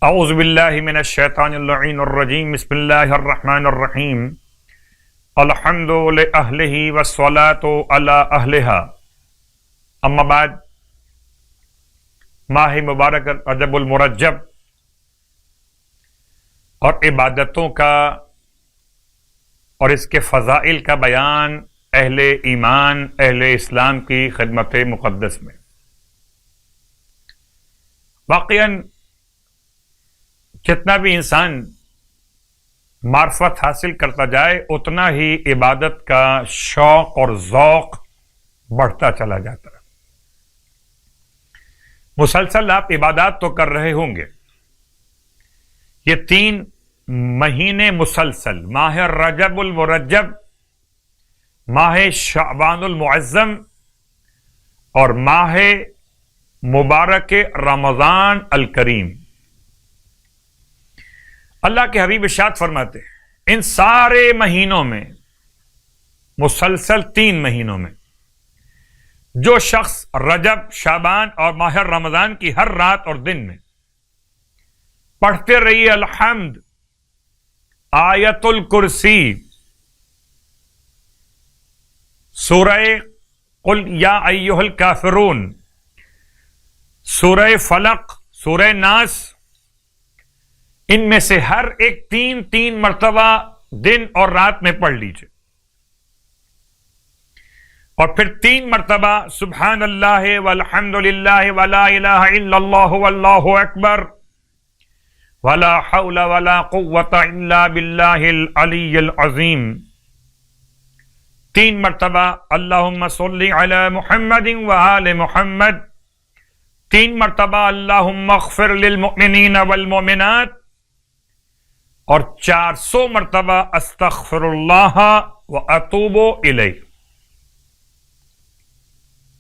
اعوذ باللہ من الشیطان اللعین الرجیم بسم اللہ الرحمن الرحیم الحمد لأہلہ والصلاة علی اہلہا اما بعد ماہ مبارک رجب المرجب اور عبادتوں کا اور اس کے فضائل کا بیان اہل ایمان اہل اسلام کی خدمت مقدس میں واقعاً جتنا بھی انسان معرفت حاصل کرتا جائے اتنا ہی عبادت کا شوق اور ذوق بڑھتا چلا جاتا ہے۔ مسلسل آپ عبادات تو کر رہے ہوں گے، یہ 3 مہینے مسلسل ماہ رجب المرجب، ماہ شعبان المعظم اور ماہ مبارک رمضان الکریم، اللہ کے حبیب ارشاد فرماتے ہیں ان سارے مہینوں میں، مسلسل 3 مہینوں میں، جو شخص رجب، شعبان اور ماہ رمضان کی ہر رات اور دن میں پڑھتے رہیے الحمد، آیت الکرسی، سورہ قل یا ایھا الکافرون، سورہ فلق، سورہ ناس، ان میں سے ہر ایک 3 مرتبہ دن اور رات میں پڑھ لیجئے، اور پھر 3 مرتبہ سبحان اللہ والحمد للہ ولا الہ الا اللہ واللہ اکبر ولا حول ولا قوة الا باللہ العلی العظیم، 3 مرتبہ اللہم صلی علی محمد وآل محمد، 3 مرتبہ اللہم اغفر للمؤمنین والمؤمنات، اور 400 مرتبہ استغفر اللہ واتوب الیہ،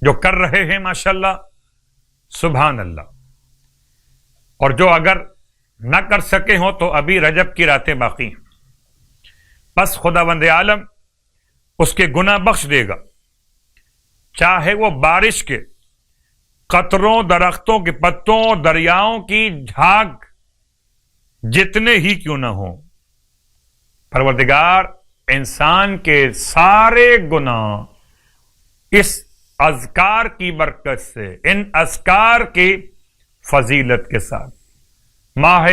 جو کر رہے ہیں ماشاءاللہ سبحان اللہ، اور جو اگر نہ کر سکے ہوں تو ابھی رجب کی راتیں باقی ہیں، بس خداوند عالم اس کے گناہ بخش دے گا، چاہے وہ بارش کے قطروں، درختوں کے پتوں، دریاؤں کی جھاگ جتنے ہی کیوں نہ ہوں، پروردگار انسان کے سارے گناہ اس اذکار کی برکت سے، ان اذکار کی فضیلت کے ساتھ ماہ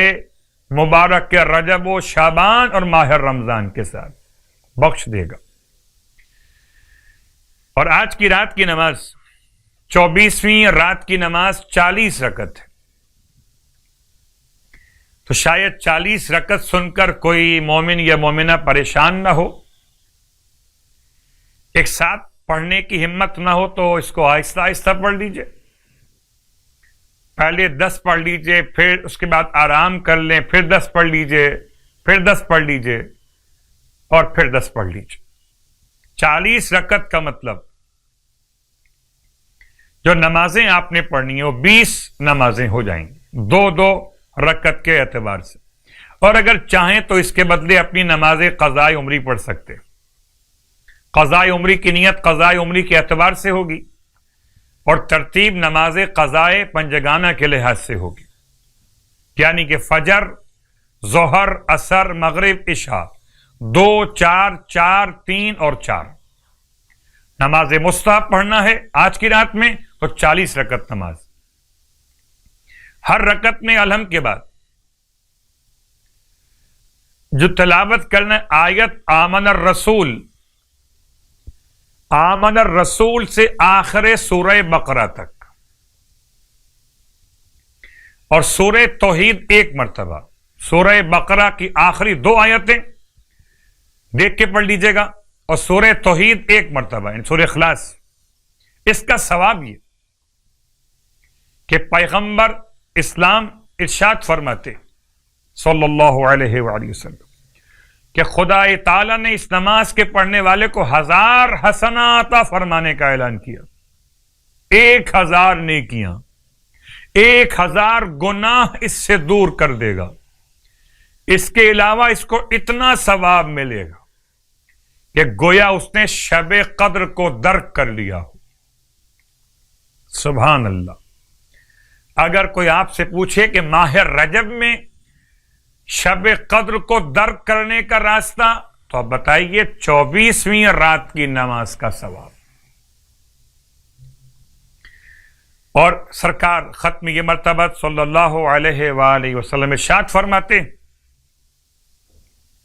مبارک کے رجب و شعبان اور ماہ رمضان کے ساتھ بخش دے گا۔ اور آج کی رات کی نماز 24ویں رات کی نماز 40 رکعت ہے، تو شاید 40 رکعت سن کر کوئی مومن یا مومنہ پریشان نہ ہو، ایک ساتھ پڑھنے کی ہمت نہ ہو تو اس کو آہستہ آہستہ پڑھ لیجئے، پہلے 10 پڑھ لیجئے، پھر اس کے بعد آرام کر لیں، پھر 10 پڑھ لیجئے، پھر 10 پڑھ لیجئے، اور پھر 10 پڑھ لیجئے۔ 40 رکعت کا مطلب جو نمازیں آپ نے پڑھنی ہیں وہ 20 نمازیں ہو جائیں گی، 2 رکعت کے اعتبار سے، اور اگر چاہیں تو اس کے بدلے اپنی نماز قضاء عمری پڑھ سکتے، قضاء عمری کی نیت قضاء عمری کے اعتبار سے ہوگی، اور ترتیب نماز قضاء پنجگانہ کے لحاظ سے ہوگی، یعنی کہ فجر، ظہر، عصر، مغرب، عشاء، 2 4 4 3 اور 4 نماز مستحب پڑھنا ہے آج کی رات میں، تو 40 رکعت نماز، ہر رکعت میں الحمد کے بعد جو تلاوت کرنا آیت آمن الرسول، آمن الرسول سے آخر سورہ بقرہ تک، اور سورہ توحید 1 مرتبہ، سورہ بقرہ کی آخری 2 آیتیں دیکھ کے پڑھ لیجئے گا، اور سورہ توحید 1 مرتبہ، یعنی سورہ اخلاص۔ اس کا ثواب یہ کہ پیغمبر اسلام ارشاد فرماتے صلی اللہ علیہ وآلہ وسلم کہ خدا تعالیٰ نے اس نماز کے پڑھنے والے کو 1000 حسنات عطا فرمانے کا اعلان کیا، 1000 نیکیاں، 1000 گناہ اس سے دور کر دے گا، اس کے علاوہ اس کو اتنا ثواب ملے گا کہ گویا اس نے شب قدر کو درک کر لیا ہو۔ سبحان اللہ۔ اگر کوئی آپ سے پوچھے کہ ماہ رجب میں شب قدر کو درک کرنے کا راستہ، تو آپ بتائیے 24ویں رات کی نماز کا ثواب۔ اور سرکار ختم یہ مرتبہ صلی اللہ علیہ وآلہ وسلم ارشاد فرماتے ہیں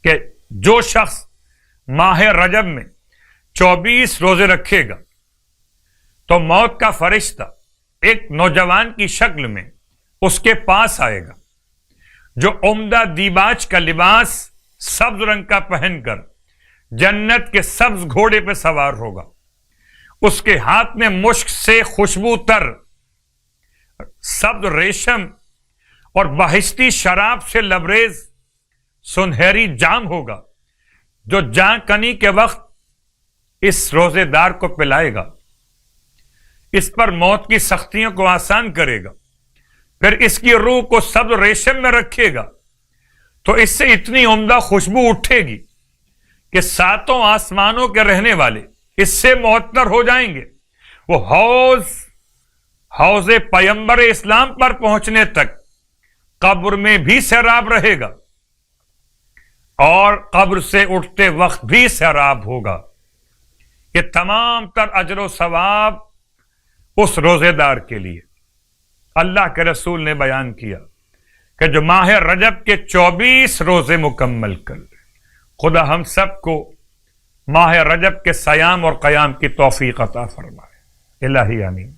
کہ جو شخص ماہ رجب میں 24 روزے رکھے گا تو موت کا فرشتہ ایک نوجوان کی شکل میں اس کے پاس آئے گا، جو عمدہ دیباج کا لباس سبز رنگ کا پہن کر جنت کے سبز گھوڑے پہ سوار ہوگا۔ اس کے ہاتھ میں مشک سے خوشبو تر سبز ریشم اور بہشتی شراب سے لبریز سنہری جام ہوگا، جو جاں کنی کے وقت اس روزے دار کو پلائے گا، اس پر موت کی سختیوں کو آسان کرے گا، پھر اس کی روح کو سبز ریشم میں رکھے گا تو اس سے اتنی عمدہ خوشبو اٹھے گی کہ 7 آسمانوں کے رہنے والے اس سے معطر ہو جائیں گے۔ وہ حوض پیمبر اسلام پر پہنچنے تک قبر میں بھی سیراب رہے گا اور قبر سے اٹھتے وقت بھی سیراب ہوگا۔ یہ تمام تر اجر و ثواب اس روزے دار کے لیے۔ اللہ کے رسول نے بیان کیا کہ جو ماہ رجب کے 24 روزے مکمل کر لے۔ خدا ہم سب کو ماہ رجب کے صیام اور قیام کی توفیق عطا فرمائے۔ الہی آمین۔